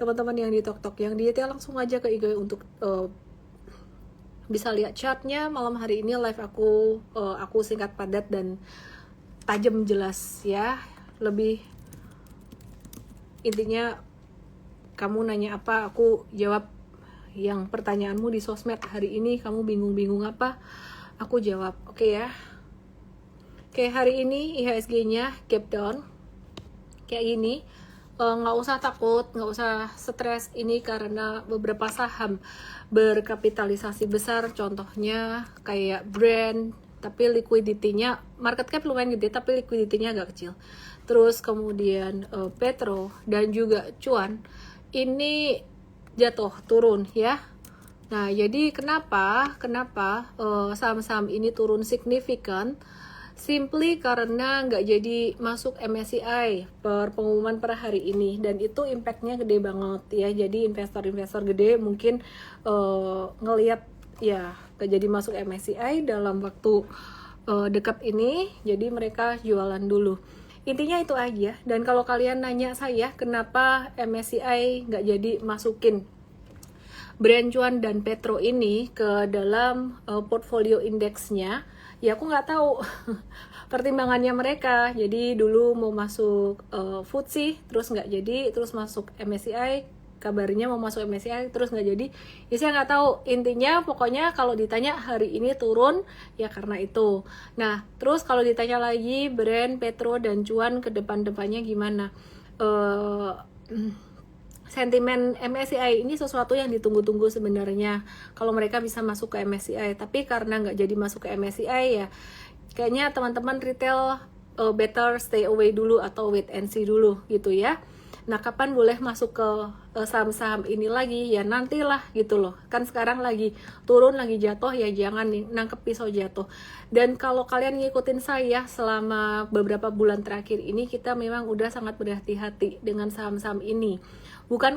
teman-teman yang di TokTok. Yang di YT langsung aja ke IG untuk bisa lihat chartnya. Malam hari ini live aku singkat padat dan tajam jelas ya. Lebih intinya kamu nanya apa, aku jawab yang pertanyaanmu di sosmed hari ini. Kamu bingung-bingung apa, aku jawab. Oke ya. Oke, hari ini IHSG-nya gap down kayak gini. Nggak usah takut, nggak usah stres. Ini karena beberapa saham berkapitalisasi besar, contohnya kayak Brand, tapi liquidity-nya, market cap lumayan gede tapi liquidity-nya agak kecil. Terus kemudian Petro dan juga Cuan ini jatuh turun ya. Nah, jadi kenapa saham-saham ini turun signifikan? Simply karena nggak jadi masuk MSCI per pengumuman per hari ini, dan itu impactnya gede banget ya. Jadi investor-investor gede mungkin ngelihat ya nggak jadi masuk MSCI dalam waktu dekat ini, jadi mereka jualan dulu. Intinya itu aja. Dan kalau kalian nanya saya kenapa MSCI nggak jadi masukin Brand, Cuan, dan Petro ini ke dalam portfolio indeksnya, ya aku nggak tahu pertimbangannya mereka. Jadi dulu mau masuk FTSE terus nggak jadi, terus masuk MSCI, kabarnya mau masuk MSCI terus nggak jadi. Ya saya nggak tahu. Intinya pokoknya kalau ditanya hari ini turun ya karena itu. Nah terus kalau ditanya lagi Brand, Petro, dan Cuan ke depan-depannya gimana, sentimen MSCI ini sesuatu yang ditunggu-tunggu sebenarnya kalau mereka bisa masuk ke MSCI. Tapi karena nggak jadi masuk ke MSCI ya kayaknya teman-teman retail better stay away dulu atau wait and see dulu gitu ya. Nah kapan boleh masuk ke saham-saham ini lagi ya nantilah gitu loh. Kan sekarang lagi turun lagi jatuh ya jangan nih nangkep pisau jatuh. Dan kalau kalian ngikutin saya selama beberapa bulan terakhir ini, kita memang udah sangat berhati-hati dengan saham-saham ini. Bukan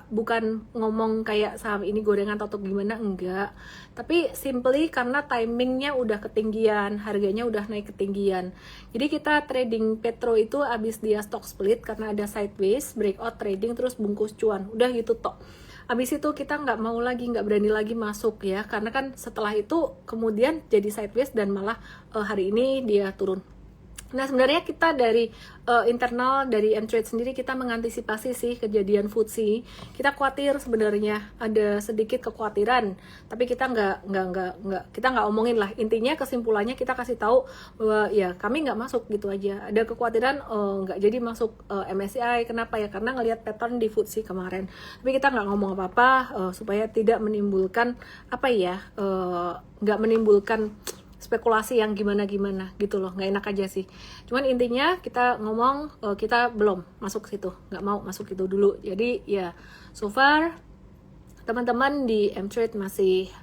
bukan ngomong kayak saham ini gorengan atau gimana, enggak. Tapi simply karena timingnya udah ketinggian, harganya udah naik ketinggian. Jadi kita trading Petro itu abis dia stock split karena ada sideways, breakout trading, terus bungkus cuan. Udah gitu tok. Abis itu kita nggak berani lagi masuk ya. Karena kan setelah itu kemudian jadi sideways dan malah hari ini dia turun. Nah sebenarnya kita dari internal dari M-Trade sendiri kita mengantisipasi sih kejadian FTSE. Kita khawatir sebenarnya, ada sedikit kekhawatiran, tapi kita nggak omongin lah. Intinya kesimpulannya kita kasih tahu bahwa ya kami nggak masuk gitu aja. Ada kekhawatiran nggak jadi masuk MSCI, kenapa ya? Karena ngelihat pattern di FTSE kemarin. Tapi kita nggak ngomong apa-apa supaya tidak menimbulkan nggak menimbulkan spekulasi yang gimana-gimana gitu loh, nggak enak aja sih. Cuman intinya kita ngomong kita belum masuk ke situ, nggak mau masuk itu dulu. Jadi ya so far teman-teman di M-Trade masih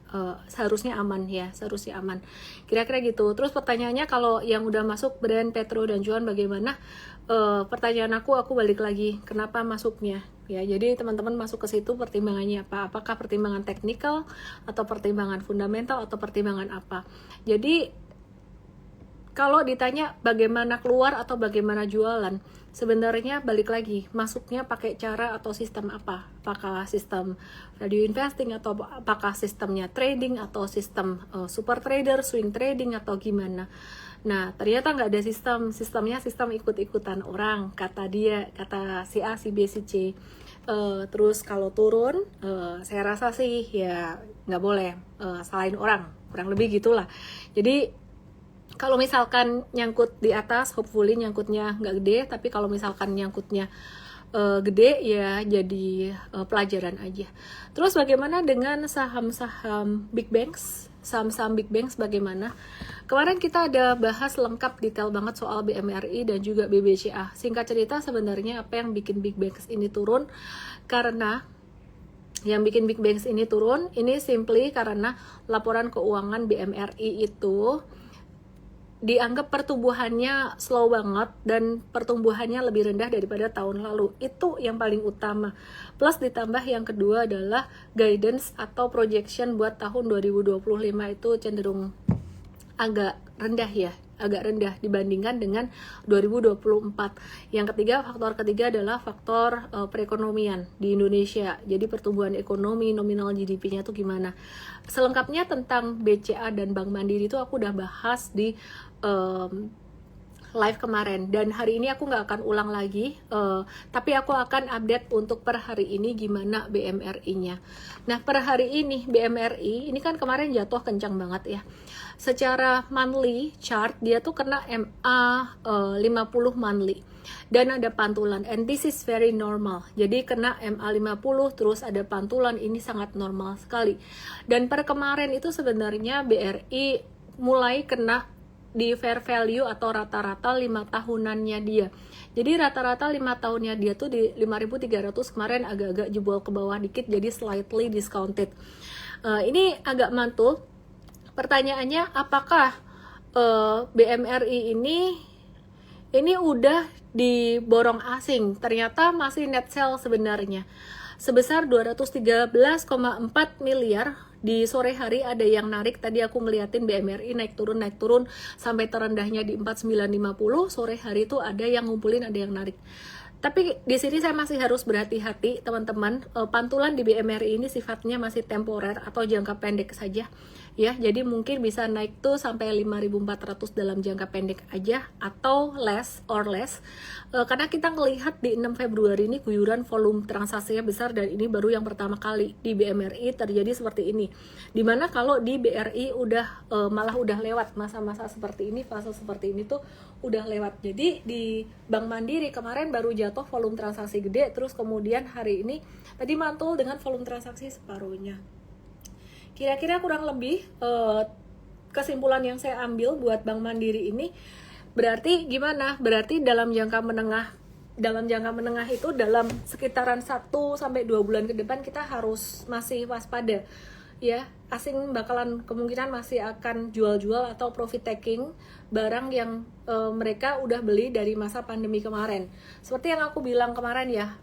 seharusnya aman ya, seharusnya aman. Kira-kira gitu. Terus pertanyaannya kalau yang udah masuk Brand, Petro, dan Cuan bagaimana? Pertanyaan aku balik lagi, kenapa masuknya? Ya, jadi teman-teman masuk ke situ pertimbangannya apa? Apakah pertimbangan teknikal atau pertimbangan fundamental atau pertimbangan apa? Jadi kalau ditanya bagaimana keluar atau bagaimana jualan, sebenarnya balik lagi, masuknya pakai cara atau sistem apa? Apakah sistem value investing atau apakah sistemnya trading atau sistem super trader, swing trading atau gimana? Nah, ternyata nggak ada sistemnya sistem ikut-ikutan orang, kata si A, si B, si C. Terus kalau turun, saya rasa sih ya nggak boleh salahin orang, kurang lebih gitulah. Jadi kalau misalkan nyangkut di atas, hopefully nyangkutnya nggak gede, tapi kalau misalkan nyangkutnya gede ya jadi pelajaran aja. Terus bagaimana dengan saham-saham big banks? Saham-saham big banks bagaimana? Kemarin kita ada bahas lengkap detail banget soal BMRI dan juga BBCA. Singkat cerita sebenarnya apa yang bikin big banks ini turun? Karena yang bikin big banks ini turun ini simply karena laporan keuangan BMRI itu dianggap pertumbuhannya slow banget dan pertumbuhannya lebih rendah daripada tahun lalu. Itu yang paling utama. Plus ditambah yang kedua adalah guidance atau projection buat tahun 2025 itu cenderung agak rendah ya, agak rendah dibandingkan dengan 2024. Yang ketiga, faktor ketiga adalah faktor perekonomian di Indonesia. Jadi pertumbuhan ekonomi, nominal GDP-nya tuh gimana. Selengkapnya tentang BCA dan Bank Mandiri itu aku udah bahas di live kemarin, dan hari ini aku nggak akan ulang lagi, tapi aku akan update untuk per hari ini gimana BMRI-nya. Nah, per hari ini BMRI ini kan kemarin jatuh kencang banget ya. Secara monthly chart dia tuh kena MA 50 monthly dan ada pantulan, and this is very normal. Jadi kena MA 50 terus ada pantulan, ini sangat normal sekali. Dan per kemarin itu sebenarnya BRI mulai kena di fair value atau rata-rata 5 tahunannya dia. Jadi rata-rata 5 tahunnya dia tuh di 5.300, kemarin agak-agak jebol ke bawah dikit, jadi slightly discounted. Ini agak mantul. Pertanyaannya, apakah BMRI ini udah diborong asing? Ternyata masih net sell sebenarnya. Sebesar 213,4 miliar. Di sore hari ada yang narik, tadi aku ngeliatin BMRI naik turun sampai terendahnya di 4950. Sore hari itu ada yang ngumpulin, ada yang narik. Tapi di sini saya masih harus berhati-hati teman-teman. Pantulan di BMRI ini sifatnya masih temporer atau jangka pendek saja ya. Jadi mungkin bisa naik tuh sampai 5.400 dalam jangka pendek aja atau less. Karena kita ngelihat di 6 Februari ini guyuran volume transaksinya besar, dan ini baru yang pertama kali di BMRI terjadi seperti ini. Dimana kalau di BRI udah malah udah lewat masa-masa seperti ini, fase seperti ini tuh udah lewat. Jadi di Bank Mandiri kemarin baru jatuh volume transaksi gede, terus kemudian hari ini tadi mantul dengan volume transaksi separuhnya. Kira-kira kurang lebih kesimpulan yang saya ambil buat Bank Mandiri ini berarti gimana? Berarti dalam jangka menengah itu dalam sekitaran 1-2 bulan ke depan kita harus masih waspada ya. Asing bakalan kemungkinan masih akan jual-jual atau profit taking barang yang mereka udah beli dari masa pandemi kemarin. Seperti yang aku bilang kemarin ya,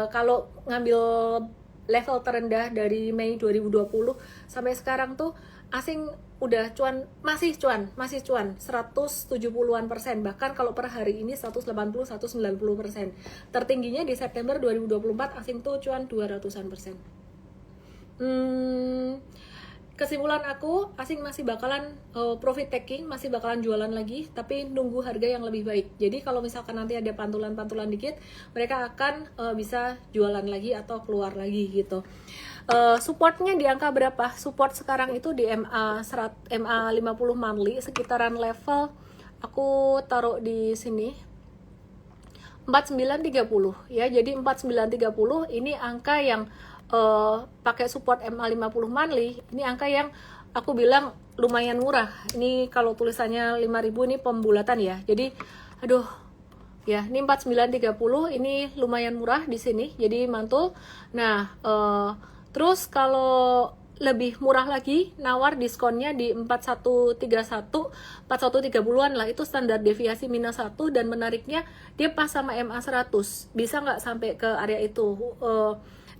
kalau ngambil level terendah dari Mei 2020 sampai sekarang tuh asing udah masih cuan 170-an persen, bahkan kalau per hari ini 180-190%. Tertingginya di September 2024 asing tuh cuan 200-an persen. Kesimpulan aku, asing masih bakalan profit taking, masih bakalan jualan lagi, tapi nunggu harga yang lebih baik. Jadi kalau misalkan nanti ada pantulan-pantulan dikit, mereka akan bisa jualan lagi atau keluar lagi gitu. Supportnya di angka berapa? Support sekarang itu di MA 50 monthly, sekitaran level aku taruh di sini 4930 ya. Jadi 4930 ini angka yang pakai support MA 50 monthly, ini angka yang aku bilang lumayan murah. Ini kalau tulisannya 5.000 ini pembulatan ya. Jadi aduh ya, ini 4930 ini lumayan murah di sini. Jadi mantul. Nah, terus kalau lebih murah lagi, nawar diskonnya di 4131, 4130-an lah, itu standar deviasi minus 1, dan menariknya dia pas sama MA 100. Bisa nggak sampai ke area itu?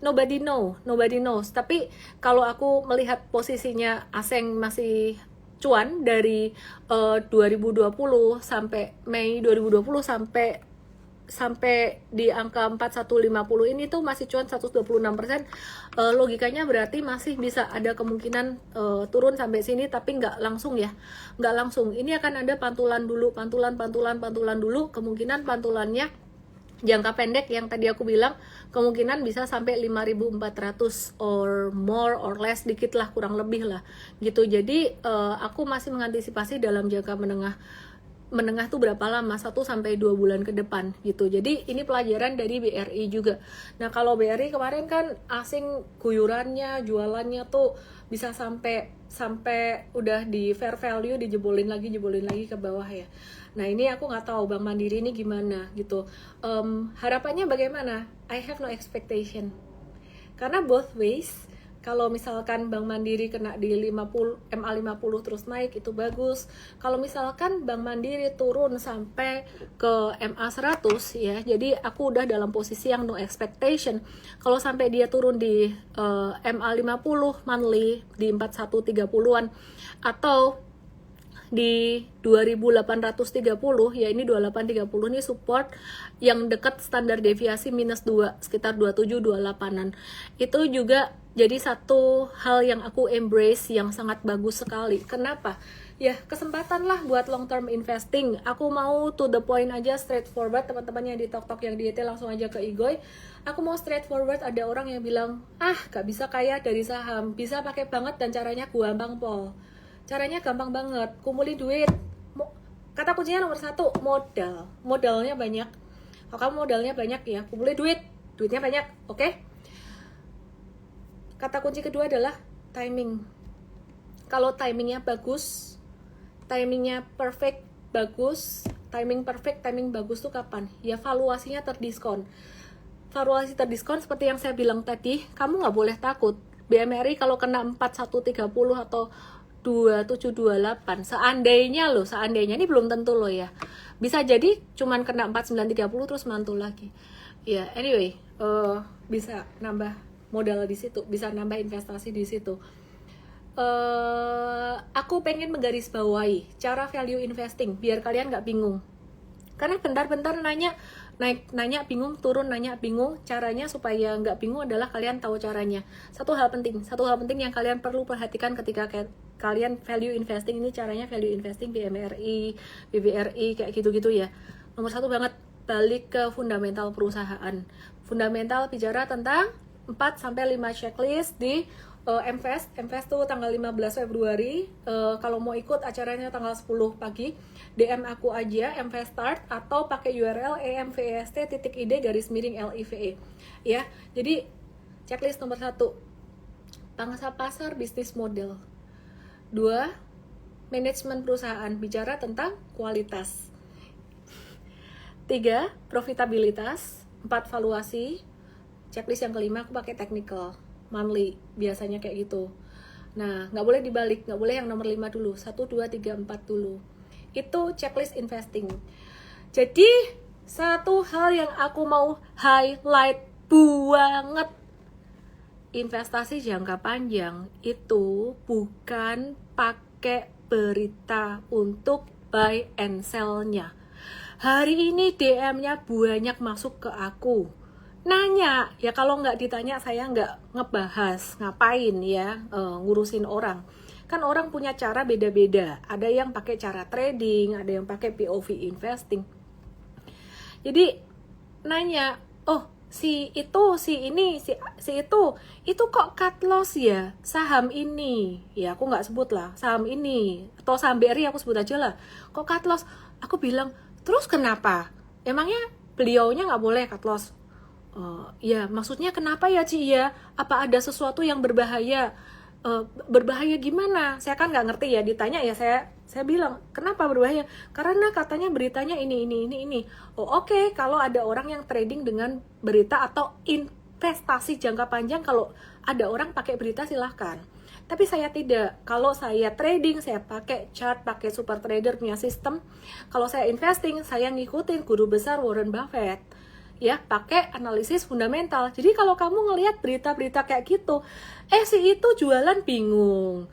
Nobody knows. Tapi kalau aku melihat posisinya asing masih cuan dari 2020 sampai Mei 2020 sampai di angka 4150 ini tuh masih cuan 126%. Logikanya berarti masih bisa ada kemungkinan turun sampai sini, tapi nggak langsung ya, nggak langsung. Ini akan ada pantulan dulu, pantulan dulu. Kemungkinan pantulannya jangka pendek yang tadi aku bilang kemungkinan bisa sampai 5.400 or more or less, dikit lah, kurang lebih lah gitu. Jadi aku masih mengantisipasi dalam jangka menengah tuh berapa lama, 1-2 bulan ke depan gitu. Jadi ini pelajaran dari BRI juga. Nah, kalau BRI kemarin kan asing guyurannya, jualannya tuh bisa sampai udah di fair value dijebolin lagi ke bawah ya. Nah, ini aku nggak tahu Bank Mandiri ini gimana gitu. Harapannya bagaimana? I have no expectation. Karena both ways, kalau misalkan Bank Mandiri kena di MA 50 terus naik, itu bagus. Kalau misalkan Bank Mandiri turun sampai ke MA 100 ya, jadi aku udah dalam posisi yang no expectation. Kalau sampai dia turun di MA 50 monthly di 4130-an, atau di 2830, ya ini 2830 ini support yang dekat standar deviasi minus 2 sekitar 27-28an. Itu juga jadi satu hal yang aku embrace yang sangat bagus sekali. Kenapa? Ya kesempatan lah buat long term investing. Aku mau to the point aja, straightforward. Teman-teman yang di TokTok yang di ET langsung aja ke Igoy. Aku mau straightforward. Ada orang yang bilang, gak bisa kaya dari saham, bisa pakai banget dan caranya gampang pol. Caranya gampang banget, kumpulin duit. Kata kuncinya nomor 1, modal. Modalnya banyak. Kalau kamu modalnya banyak ya, kumpulin duit. Duitnya banyak, oke? Kata kunci kedua adalah timing. Kalau timingnya bagus, timingnya perfect, bagus. Timing perfect, timing bagus tuh kapan? Ya valuasinya terdiskon. Valuasi terdiskon seperti yang saya bilang tadi, kamu nggak boleh takut. BMRI kalau kena 4130 atau 2728, seandainya ini belum tentu loh ya, bisa jadi cuman kena 4930 terus mantul lagi ya. Anyway, bisa nambah modal di situ, bisa nambah investasi di situ. Aku pengen menggarisbawahi cara value investing biar kalian nggak bingung, karena bentar-bentar nanya bingung, turun nanya bingung. Caranya supaya nggak bingung adalah kalian tahu caranya. Satu hal penting yang kalian perlu perhatikan ketika kalian value investing ini, caranya value investing BMRI, BBRI kayak gitu-gitu ya. Nomor 1 banget, balik ke fundamental perusahaan. Fundamental bicara tentang 4-5 checklist di MFest tuh tanggal 15 Februari. Kalau mau ikut acaranya tanggal 10 pagi, DM aku aja MFest Start atau pakai URL emvst.id_live ya. Jadi checklist nomor 1, pangsa pasar bisnis model. 2, manajemen perusahaan, bicara tentang kualitas. 3, profitabilitas. 4, valuasi. Checklist yang kelima aku pakai technical monthly, biasanya kayak gitu. Nah, nggak boleh dibalik, nggak boleh yang nomor 5 dulu, 1, 2, 3, 4 dulu. Itu checklist investing. Jadi, satu hal yang aku mau highlight banget, investasi jangka panjang itu bukan pakai berita untuk buy and sell-nya. Hari ini DM-nya banyak masuk ke aku, nanya, ya kalau nggak ditanya saya nggak ngebahas, ngapain ya ngurusin orang. Kan orang punya cara beda-beda, ada yang pakai cara trading, ada yang pakai POV investing. Jadi nanya, si itu kok cut loss ya saham ini, ya aku nggak sebut lah saham ini, atau saham BRI aku sebut aja lah, kok cut loss. Aku bilang, terus kenapa? Emangnya beliaunya nggak boleh cut loss? Ya maksudnya kenapa ya Ci ya? Apa ada sesuatu yang berbahaya? Berbahaya gimana? Saya kan nggak ngerti ya, ditanya ya saya bilang kenapa berbahaya? Karena katanya beritanya ini. Oke, kalau ada orang yang trading dengan berita atau investasi jangka panjang, kalau ada orang pakai berita silahkan. Tapi saya tidak. Kalau saya trading, saya pakai chart, pakai super trader punya sistem. Kalau saya investing, saya ngikutin guru besar Warren Buffett. Ya, pakai analisis fundamental. Jadi kalau kamu ngelihat berita-berita kayak gitu, si itu jualan bingung,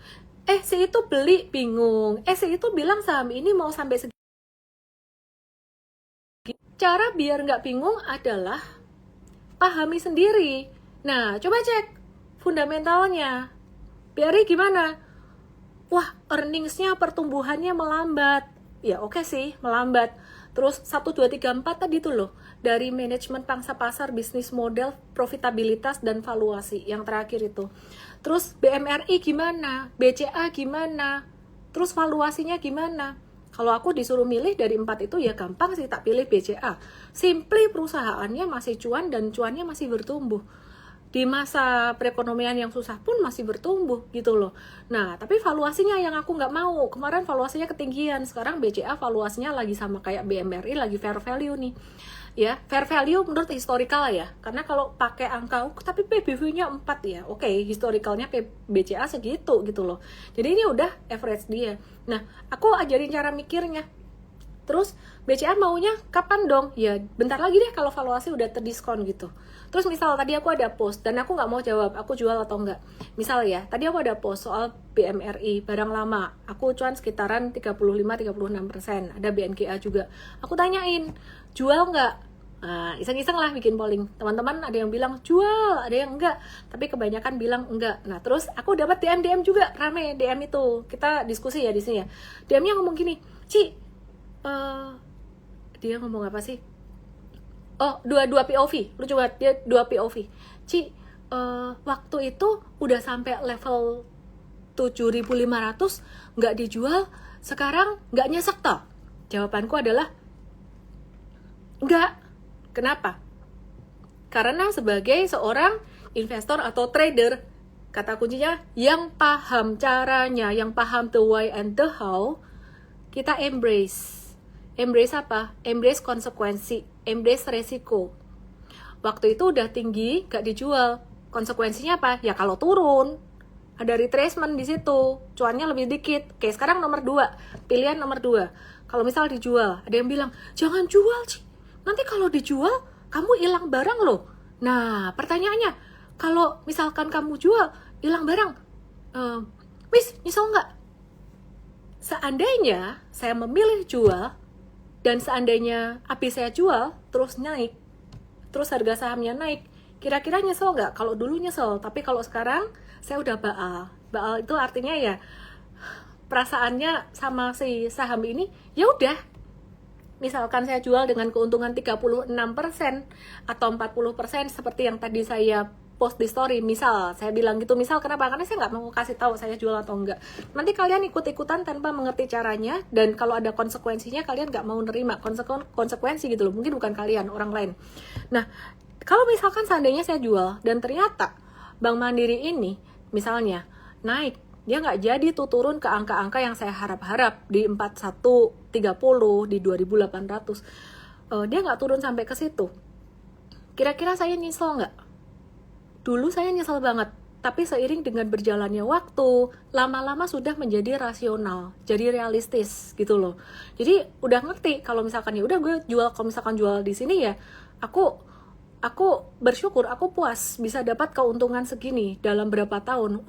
si itu beli bingung, si itu bilang saham ini mau sampai segini. Cara biar nggak bingung adalah pahami sendiri. Nah, coba cek fundamentalnya. BRI gimana? Wah, earningsnya, pertumbuhannya melambat. Ya oke sih, melambat. Terus 1, 2, 3, 4 tadi tuh loh, dari manajemen pangsa pasar, bisnis model, profitabilitas, dan valuasi yang terakhir itu. Terus BMRI gimana? BCA gimana? Terus valuasinya gimana? Kalau aku disuruh milih dari 4 itu ya gampang sih, tak pilih BCA. Simply perusahaannya masih cuan dan cuannya masih bertumbuh. Di masa perekonomian yang susah pun masih bertumbuh gitu loh. Nah, tapi valuasinya yang aku nggak mau. Kemarin valuasinya ketinggian, sekarang BCA valuasinya lagi sama kayak BMRI, lagi fair value nih. Ya, fair value menurut historical ya. Karena kalau pakai angka, tapi PBV-nya 4 ya. Oke, historicalnya BCA segitu gitu loh. Jadi ini udah average dia. Nah, aku ajarin cara mikirnya. Terus BCA maunya kapan dong? Ya bentar lagi deh kalau valuasi udah terdiskon gitu. Terus misal tadi aku ada post dan aku nggak mau jawab, aku jual atau enggak. Misal ya, tadi aku ada post soal BMRI, barang lama. Aku cuan sekitaran 35-36%. Ada BNKA juga. Aku tanyain, jual nggak? Nah, iseng-iseng lah bikin polling. Teman-teman ada yang bilang jual, ada yang enggak. Tapi kebanyakan bilang enggak. Nah, terus aku dapat DM juga, rame DM itu. Kita diskusi ya di sini ya. DM-nya ngomong gini, Ci, dia ngomong apa sih? Oh, dua POV. Lu coba dia 2 POV. Ci, waktu itu udah sampai level 7.500 nggak dijual, sekarang nggak nyesek toh? Jawabanku adalah enggak. Kenapa? Karena sebagai seorang investor atau trader, kata kuncinya yang paham caranya, yang paham the why and the how, kita embrace. Embrace apa? Embrace konsekuensi, embrace resiko. Waktu itu udah tinggi, gak dijual. Konsekuensinya apa? Ya kalau turun, ada retracement di situ, cuannya lebih dikit. Oke, sekarang nomor 2, pilihan nomor 2. Kalau misal dijual, ada yang bilang, jangan jual, Ci. Nanti kalau dijual, kamu hilang barang loh. Nah, pertanyaannya, kalau misalkan kamu jual, hilang barang, Miss, nyesel nggak? Seandainya saya memilih jual, dan seandainya habis saya jual, terus naik, terus harga sahamnya naik, kira-kira nyesel nggak? Kalau dulu nyesel, tapi kalau sekarang, saya udah baal. Baal itu artinya ya, perasaannya sama si saham ini, ya udah. Misalkan saya jual dengan keuntungan 36% atau 40% seperti yang tadi saya post di story, misal saya bilang gitu, misal kenapa? Karena saya nggak mau kasih tahu saya jual atau enggak. Nanti kalian ikut-ikutan tanpa mengerti caranya, dan kalau ada konsekuensinya kalian nggak mau nerima konsekuensi gitu loh. Mungkin bukan kalian, orang lain. Nah, kalau misalkan seandainya saya jual dan ternyata Bank Mandiri ini misalnya naik, dia nggak jadi tuh turun ke angka-angka yang saya harap-harap di 4130, di 2800, dia nggak turun sampai ke situ. Kira-kira saya nyesel nggak? Dulu saya nyesel banget, tapi seiring dengan berjalannya waktu, lama-lama sudah menjadi rasional, jadi realistis gitu loh. Jadi udah ngerti kalau misalkan ya udah gue jual, kalau misalkan jual di sini ya aku bersyukur, aku puas bisa dapat keuntungan segini dalam berapa tahun.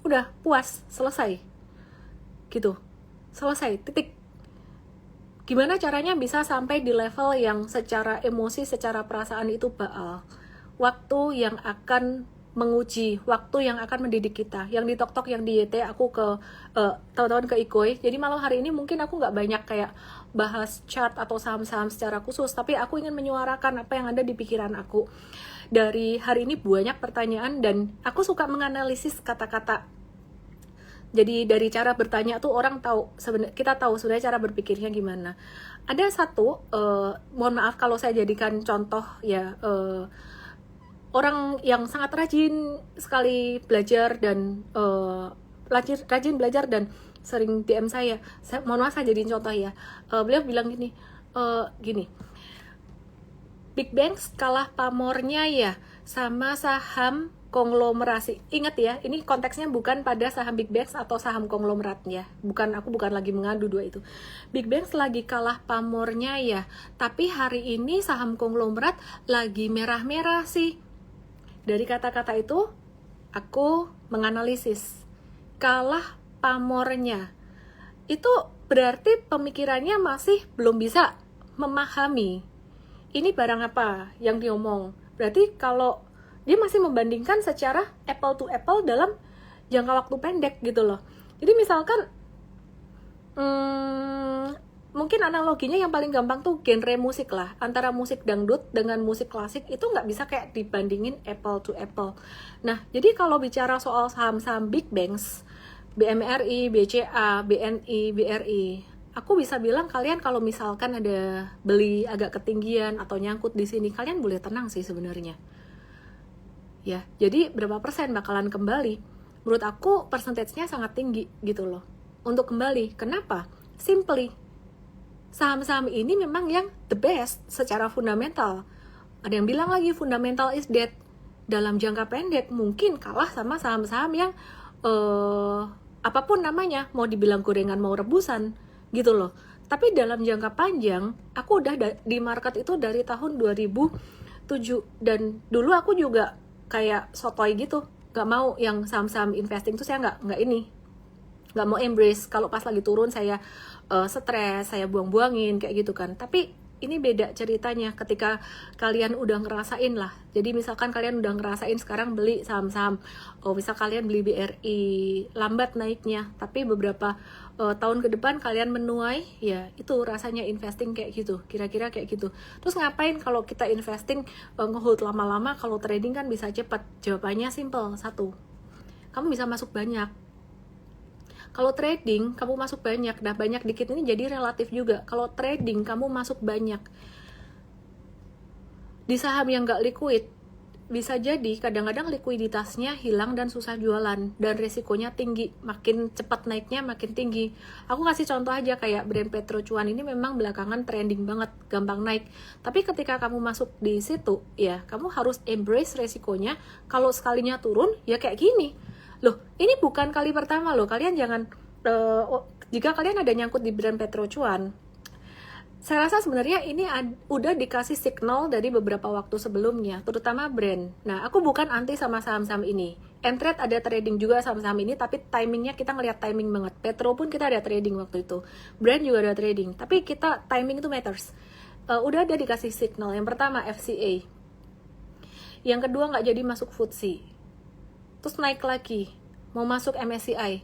Udah puas, selesai gitu, selesai, titik. Gimana caranya bisa sampai di level yang secara emosi, secara perasaan itu baal? Waktu yang akan menguji, waktu yang akan mendidik kita. Yang di TokTok, yang di YT aku ke tahun-tahun ke Ikoi. Jadi malam hari ini mungkin aku nggak banyak kayak bahas chart atau saham-saham secara khusus, tapi aku ingin menyuarakan apa yang ada di pikiran aku. Dari hari ini banyak pertanyaan dan aku suka menganalisis kata-kata. Jadi dari cara bertanya tuh orang tahu, kita tahu sebenarnya cara berpikirnya gimana. Ada satu, mohon maaf kalau saya jadikan contoh ya, orang yang sangat rajin sekali belajar dan rajin belajar dan sering DM saya mohon maaf saya jadiin contoh ya. Beliau bilang gini, Big Banks kalah pamornya ya sama saham konglomerasi. Ingat ya, ini konteksnya bukan pada saham Big Banks atau saham konglomeratnya. Aku bukan lagi mengadu dua itu. Big Banks lagi kalah pamornya ya, tapi hari ini saham konglomerat lagi merah-merah sih. Dari kata-kata itu, aku menganalisis. Kalah pamornya. Itu berarti pemikirannya masih belum bisa memahami. Ini barang apa yang diomong. Berarti kalau dia masih membandingkan secara apple to apple dalam jangka waktu pendek gitu loh. Jadi misalkan mungkin analoginya yang paling gampang tuh genre musik lah. Antara musik dangdut dengan musik klasik itu nggak bisa kayak dibandingin apple to apple. Nah, jadi kalau bicara soal saham-saham Big Banks, BMRI, BCA, BNI, BRI, aku bisa bilang kalian kalau misalkan ada beli agak ketinggian atau nyangkut di sini, kalian boleh tenang sih sebenarnya. Ya, jadi berapa persen bakalan kembali? Menurut aku persentasenya sangat tinggi gitu loh untuk kembali. Kenapa? Simply, saham-saham ini memang yang the best secara fundamental. Ada yang bilang lagi fundamental is dead. Dalam jangka pendek mungkin kalah sama saham-saham yang apapun namanya, mau dibilang gorengan mau rebusan gitu loh. Tapi dalam jangka panjang, aku udah di market itu dari tahun 2007, dan dulu aku juga kayak sotoy gitu, nggak mau yang saham-saham investing tuh, saya nggak mau embrace. Kalau pas lagi turun saya stres, saya buang-buangin kayak gitu kan. Tapi ini beda ceritanya ketika kalian udah ngerasain lah. Jadi misalkan kalian udah ngerasain sekarang beli saham-saham, misal kalian beli BRI, lambat naiknya, tapi beberapa tahun ke depan kalian menuai, ya itu rasanya investing kayak gitu, kira-kira kayak gitu. Terus ngapain kalau kita investing ngehold lama-lama, kalau trading kan bisa cepat? Jawabannya simple, satu, kamu bisa masuk banyak. Kalau trading, kamu masuk banyak. Nah, banyak dikit ini jadi relatif juga. Kalau trading, kamu masuk banyak di saham yang nggak liquid, bisa jadi kadang-kadang likuiditasnya hilang dan susah jualan, dan resikonya tinggi. Makin cepat naiknya, makin tinggi. Aku kasih contoh aja, kayak brand Petro Cuan ini memang belakangan trending banget, gampang naik. Tapi ketika kamu masuk di situ, ya kamu harus embrace resikonya. Kalau sekalinya turun, ya kayak gini. Loh, ini bukan kali pertama loh. Kalian jangan, jika kalian ada nyangkut di brand Petro Cuan, saya rasa sebenarnya ini udah dikasih signal dari beberapa waktu sebelumnya, terutama brand. Nah, aku bukan anti sama saham-saham ini. Mtrade ada trading juga saham-saham ini, tapi timingnya kita ngelihat timing banget. Petro pun kita ada trading waktu itu. Brand juga ada trading, tapi kita timing itu matters. Udah ada dikasih signal. Yang pertama FCA. Yang kedua nggak jadi masuk FTSE. Terus naik lagi, mau masuk MSCI.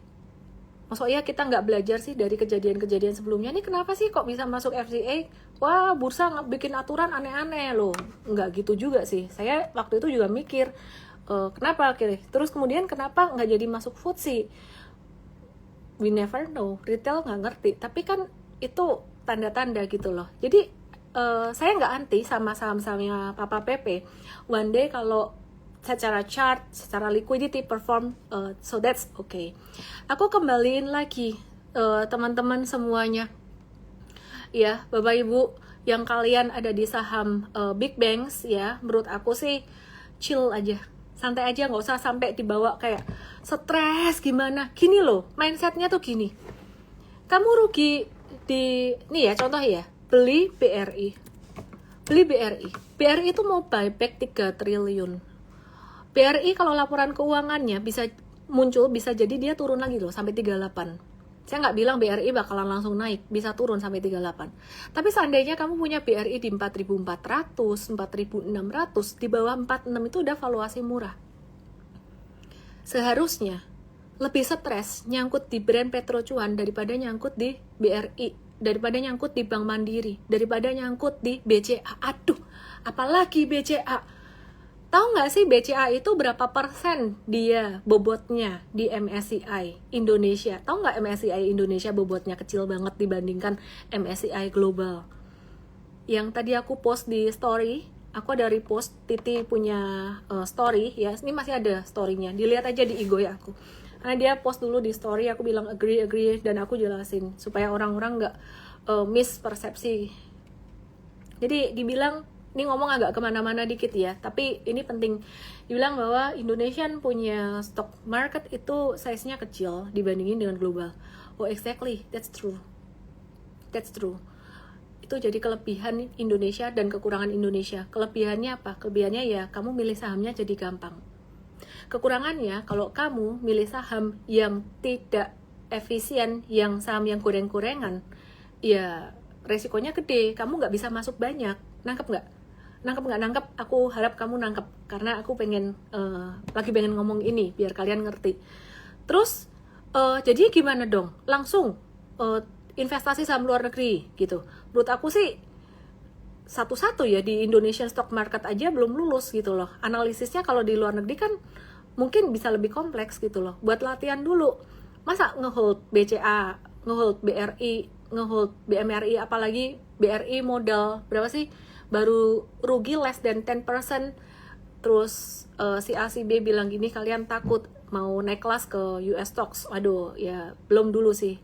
Maksudnya kita nggak belajar sih dari kejadian-kejadian sebelumnya. Ini kenapa sih kok bisa masuk FCA? Wah, bursa bikin aturan aneh-aneh loh. Nggak gitu juga sih. Saya waktu itu juga mikir, kenapa akhirnya? Terus kemudian kenapa nggak jadi masuk FTSE? We never know. Retail nggak ngerti. Tapi kan itu tanda-tanda gitu loh. Jadi saya nggak anti sama saham-sahamnya Papa Pepe. One day kalau secara chart, secara liquidity perform, so that's okay. Aku kembaliin lagi teman-teman semuanya, ya Bapak Ibu yang kalian ada di saham big banks, ya menurut aku sih chill aja, santai aja, nggak usah sampai dibawa kayak stres gimana. Gini loh, mindsetnya tuh gini, kamu rugi di, nih ya contoh ya, beli BRI, BRI itu mau buyback 3 triliun. BRI kalau laporan keuangannya bisa muncul, bisa jadi dia turun lagi loh sampai 38. Saya nggak bilang BRI bakalan langsung naik, bisa turun sampai 38. Tapi seandainya kamu punya BRI di 4.400, 4.600, di bawah 46 itu udah valuasi murah. Seharusnya lebih stres nyangkut di brand Petro Cuan daripada nyangkut di BRI, daripada nyangkut di Bank Mandiri, daripada nyangkut di BCA. Aduh, apalagi BCA. Tahu nggak sih BCA itu berapa persen dia bobotnya di MSCI Indonesia? Tahu nggak MSCI Indonesia bobotnya kecil banget dibandingkan MSCI Global? Yang tadi aku post di story, aku ada repost, Titi punya story ya, ini masih ada storynya, dilihat aja di IG ya aku. Karena dia post dulu di story, aku bilang agree, dan aku jelasin supaya orang-orang nggak mispersepsi. Jadi dibilang, ini ngomong agak kemana-mana dikit ya, tapi ini penting. Dibilang bahwa Indonesian punya stock market itu size-nya kecil dibandingin dengan global. Oh exactly, that's true. Itu jadi kelebihan Indonesia dan kekurangan Indonesia. Kelebihannya apa? Kelebihannya ya kamu milih sahamnya jadi gampang. Kekurangannya kalau kamu milih saham yang tidak efisien, yang saham yang goreng-gorengan, ya resikonya gede, kamu nggak bisa masuk banyak. Nangkep nggak? Nangkep, aku harap kamu nangkep, karena aku lagi pengen ngomong ini biar kalian ngerti. Terus jadi gimana dong? Langsung investasi saham luar negeri gitu. Menurut aku sih satu-satu ya, di Indonesian stock market aja belum lulus gitu loh. Analisisnya kalau di luar negeri kan mungkin bisa lebih kompleks gitu loh. Buat latihan dulu. Masa ngehold BCA, ngehold BRI, ngehold BMRI, apalagi BRI modal berapa sih? Baru rugi less than 10%. Terus si A si B bilang gini, kalian takut mau naik kelas ke US stocks. Aduh, ya belum dulu sih.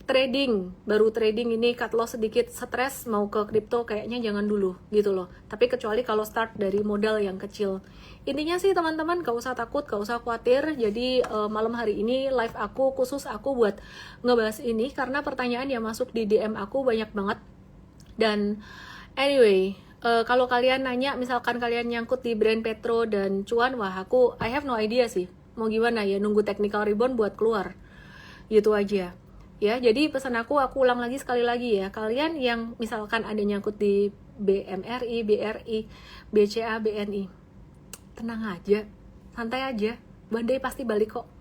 baru trading ini cut loss sedikit, stres mau ke kripto, kayaknya jangan dulu gitu loh. Tapi kecuali kalau start dari modal yang kecil. Intinya sih teman-teman, gak usah takut, gak usah khawatir. Jadi malam hari ini live aku khusus aku buat ngebahas ini karena pertanyaan yang masuk di DM aku banyak banget. Dan anyway, kalau kalian nanya, misalkan kalian nyangkut di brand Petro dan cuan, wah aku I have no idea sih. Mau gimana ya, nunggu technical rebound buat keluar. Gitu aja. Ya, jadi pesan aku ulang lagi sekali lagi ya. Kalian yang misalkan ada nyangkut di BMRI, BRI, BCA, BNI, tenang aja, santai aja. Bandai pasti balik kok.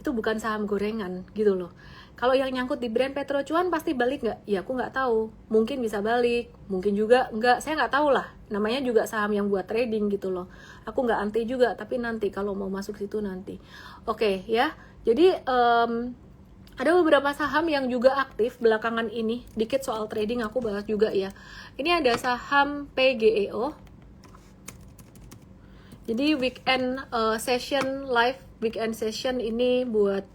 Itu bukan saham gorengan gitu loh. Kalau yang nyangkut di brand Petro Cuan pasti balik nggak? Ya aku nggak tahu. Mungkin bisa balik, mungkin juga nggak. Saya nggak tahu lah. Namanya juga saham yang buat trading gitu loh. Aku nggak anti juga, tapi nanti kalau mau masuk situ nanti. Oke ya. Jadi ada beberapa saham yang juga aktif belakangan ini. Dikit soal trading aku bahas juga ya. Ini ada saham PGEO. Jadi weekend session ini buat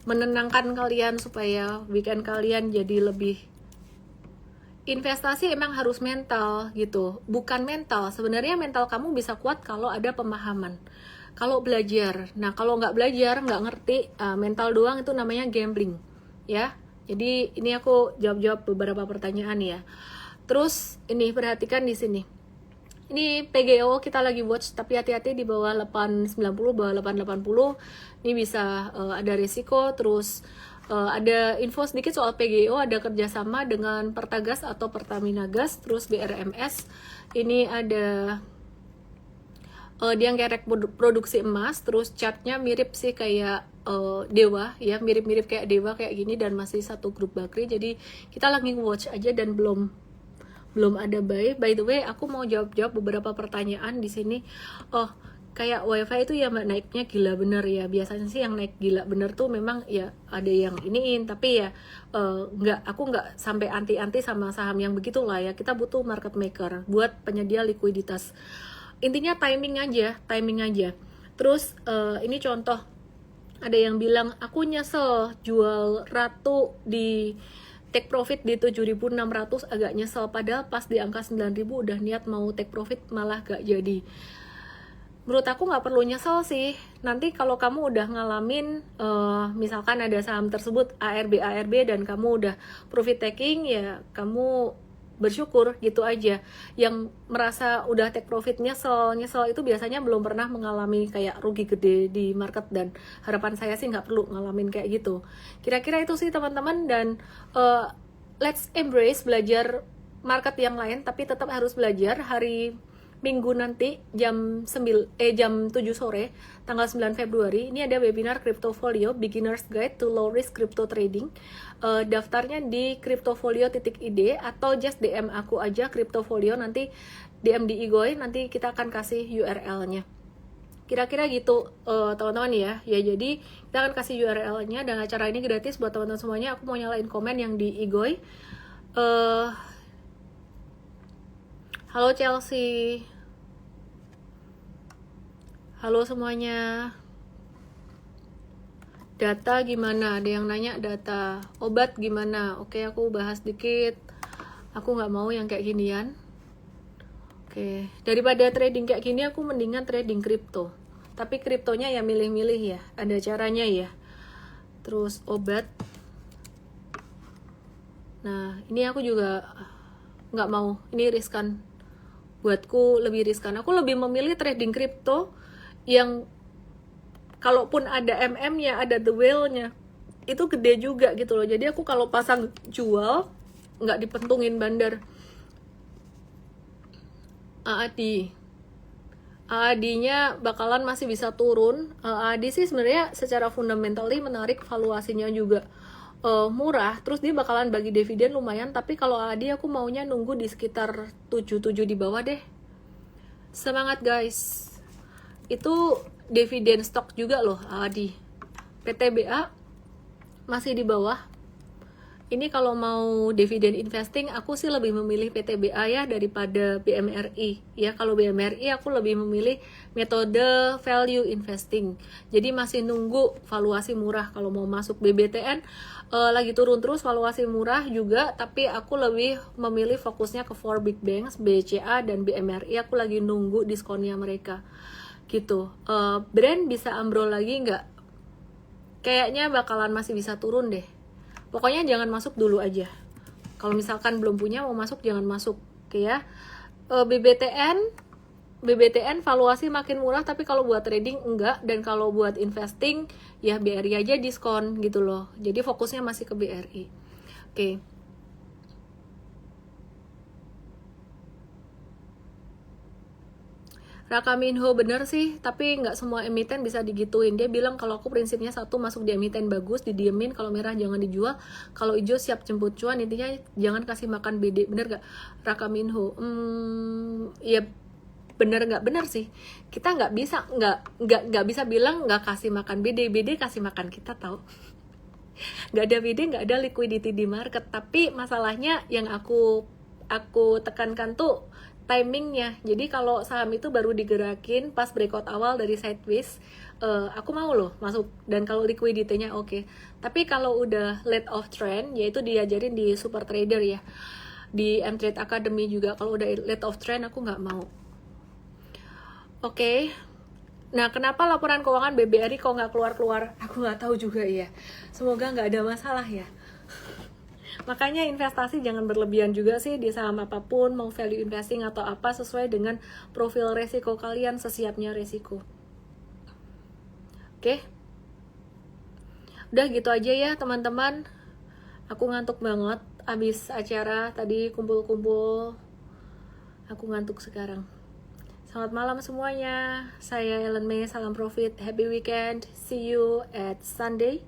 menenangkan kalian supaya weekend kalian jadi lebih. Investasi emang harus mental gitu. Bukan mental. Sebenarnya mental kamu bisa kuat kalau ada pemahaman. Kalau belajar, nah kalau nggak belajar, nggak ngerti, mental doang itu namanya gambling, ya. Jadi ini aku jawab beberapa pertanyaan ya. Terus ini perhatikan di sini. Ini PGO kita lagi watch, tapi hati-hati di bawah 890, bawah 880. Ini bisa ada risiko. Terus ada info sedikit soal PGO, ada kerjasama dengan Pertagas atau Pertamina Gas. Terus BRMS, ini ada dia ngerek produksi emas, terus chartnya mirip sih kayak Dewa ya, mirip-mirip kayak Dewa kayak gini, dan masih satu grup Bakri. Jadi kita lagi watch aja dan belum ada buy. By the way, aku mau jawab beberapa pertanyaan di sini. Kayak WiFi itu ya naiknya gila bener ya. Biasanya sih yang naik gila bener tuh memang ya ada yang iniin, tapi ya aku nggak sampai anti-anti sama saham yang begitulah ya. Kita butuh market maker buat penyedia likuiditas. Intinya timing aja. Terus ini contoh, ada yang bilang aku nyesel jual Ratu di take profit di 7.600, agak nyesel, padahal pas di angka 9.000 udah niat mau take profit malah gak jadi. Menurut aku nggak perlu nyesel sih. Nanti kalau kamu udah ngalamin misalkan ada saham tersebut ARB dan kamu udah profit taking, ya kamu bersyukur gitu aja. Yang merasa udah take profit nyesel itu biasanya belum pernah mengalami kayak rugi gede di market, dan harapan saya sih nggak perlu ngalamin kayak gitu. Kira-kira itu sih teman-teman. Dan let's embrace belajar market yang lain, tapi tetap harus belajar. Hari Minggu nanti jam 7 sore tanggal 9 Februari ini ada webinar Cryptofolio Beginner's Guide to Low Risk Crypto Trading. Daftarnya di cryptofolio.id atau just DM aku aja Cryptofolio, nanti DM di Igoy, nanti kita akan kasih URL-nya. Kira-kira gitu teman-teman ya. Ya jadi kita akan kasih URL-nya, dan acara ini gratis buat teman-teman semuanya. Aku mau nyalain komen yang di Igoy. Halo Chelsea. Halo semuanya. Data gimana? Ada yang nanya data. Obat gimana? Oke, aku bahas dikit. Aku nggak mau yang kayak ginian. Oke, daripada trading kayak gini, aku mendingan trading kripto. Tapi kriptonya ya milih-milih ya. Ada caranya ya. Terus obat. Nah, ini aku juga nggak mau. Ini riskan. Buatku lebih riskan. Aku lebih memilih trading kripto yang kalaupun ada MM-nya, ada the whale-nya, itu gede juga gitu loh. Jadi aku kalau pasang jual nggak dipentungin bandar. AAD-nya bakalan masih bisa turun. AAD sih sebenarnya secara fundamentally menarik, valuasinya juga murah, terus dia bakalan bagi dividen lumayan. Tapi kalau AAD aku maunya nunggu di sekitar 77 di bawah deh. Semangat guys. Itu dividen stok juga loh AAD. PTBA masih di bawah. Ini kalau mau dividen investing, aku sih lebih memilih PTBA ya daripada BMRI. Ya, kalau BMRI aku lebih memilih metode value investing. Jadi masih nunggu valuasi murah. Kalau mau masuk BBTN, lagi turun terus valuasi murah juga, tapi aku lebih memilih fokusnya ke 4 big banks, BCA dan BMRI. Aku lagi nunggu diskonnya mereka. Gitu. Brand bisa ambrol lagi nggak? Kayaknya bakalan masih bisa turun deh. Pokoknya jangan masuk dulu aja. Kalau misalkan belum punya mau masuk, jangan masuk. Oke ya. BBTN valuasi makin murah, tapi kalau buat trading enggak, dan kalau buat investing ya BRI aja diskon gitu loh. Jadi fokusnya masih ke BRI. Oke. Rakaminho bener sih, tapi nggak semua emiten bisa digituin. Dia bilang kalau aku prinsipnya satu, masuk di emiten bagus, didiemin, kalau merah jangan dijual, kalau hijau siap jemput cuan, intinya jangan kasih makan BD. Bener nggak Rakaminho? Ya bener nggak bener sih. Kita nggak bisa bilang nggak kasih makan BD. BD kasih makan kita tahu. Nggak ada BD, nggak ada liquidity di market. Tapi masalahnya yang aku tekankan tuh timingnya. Jadi kalau saham itu baru digerakin pas breakout awal dari sideways, aku mau loh masuk, dan kalau liquidity-nya oke. Tapi kalau udah late of trend, yaitu diajarin di Super Trader ya, di M-Trade Academy juga, kalau udah late of trend aku nggak mau. Oke. Nah, kenapa laporan keuangan BBRI kok nggak keluar-keluar? Aku nggak tahu juga ya. Semoga nggak ada masalah ya. Makanya investasi jangan berlebihan juga sih di saham apapun, mau value investing atau apa, sesuai dengan profil resiko kalian, sesiapnya resiko. Oke? Udah gitu aja ya teman-teman. Aku ngantuk banget abis acara tadi kumpul-kumpul. Aku ngantuk sekarang. Selamat malam semuanya. Saya Ellen May, salam profit, happy weekend. See you at Sunday.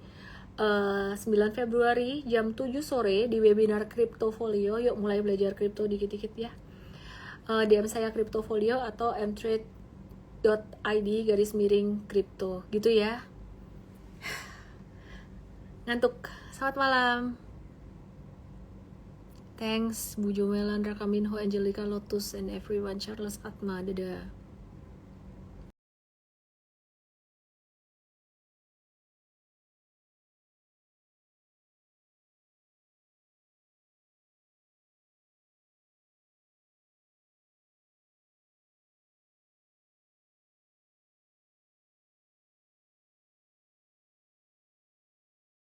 9 Februari jam 7 sore di webinar Cryptofolio. Yuk mulai belajar kripto dikit-dikit ya. DM saya Cryptofolio atau mtrade.id/kripto gitu ya. Ngantuk. Selamat malam. Thanks Bu Jomelan, Rakaminho, Angelica Lotus, and everyone. Charles Atma. Dadah.